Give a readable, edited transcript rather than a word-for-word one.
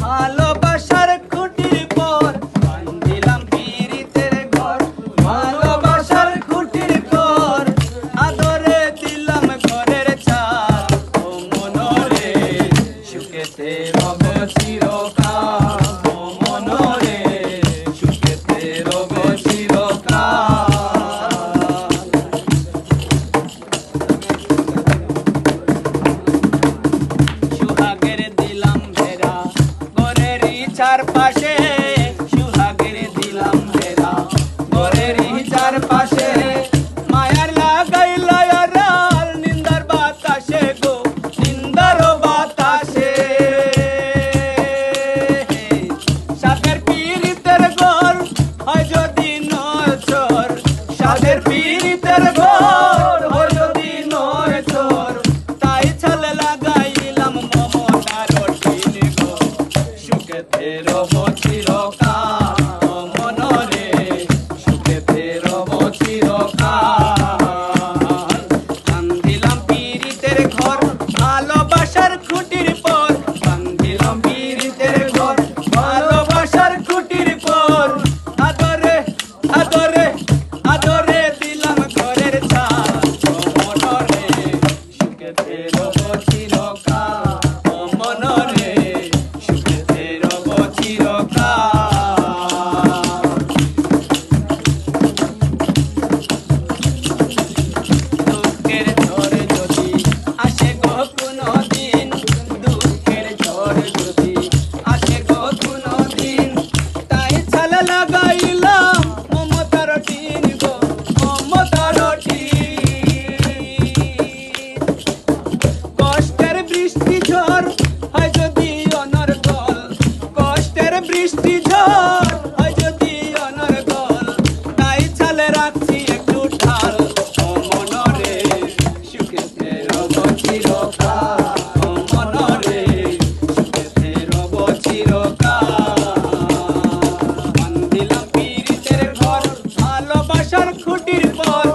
ভালোবাসার খুঁটির পর বান্ধিলাম পীড়িতের ঘর, ভালোবাসার খুঁটির পর আদরে দিলাম ঘরের চাল। ও মনরে সুখেতে রব চিরকাল, ও মনরে সুখেতে রব চিরকাল। সুহাগের দিলাম ভেড়া ঘরেরই চারপাশে, সুহাগের দিলাম ভেড়া ঘরেরই চারপাশে, মায়ার লাগাইল আড়াল নিন্দার বাতাসে গো, নিন্দার বাতাসে। সাধের পীড়িতের ঘর হয় যদি নচর, সাধের পীড়িতের ঘর হয় যদি নচর, তাই ছালে লাগাইলাম মমতার টিন গো, সুখেতে রব চিরকাল। ও মনরে সুখেতে রব চিরকাল। বান্ধিলাম পীড়িতের ঘর ভালোবাসার খুঁটির পর, বান্ধিলাম পীড়িতের ঘর ভালোবাসার খুঁটির পর আদরে আদরে আদরে দিলাম ঘরের চাল। ও মনরে সুখেতে রব চিরকাল, ও মনরে সুখেতে রব চিরকাল। দুঃখের ঝড় যদি আসে গো কোনো দিন, দুঃখের ঝড় যদি আসে গো কোনো দিন, তাই ছালে লাগাইলাম মমতার টিন গো, মমতার টিন। কষ্টের বৃষ্টি ঝড় হয় যদি অনর্গল, কষ্টের বৃষ্টি ঝড় হয় যদি অনর্গল, তাই ছালে রাখছি একটু ঢাল। ও মনরে সুখেতে রব চিরকাল, ও মনরে সুখেতে রব চিরকাল। বান্ধিলাম পীড়িতের ঘর ভালোবাসার খুঁটির পর,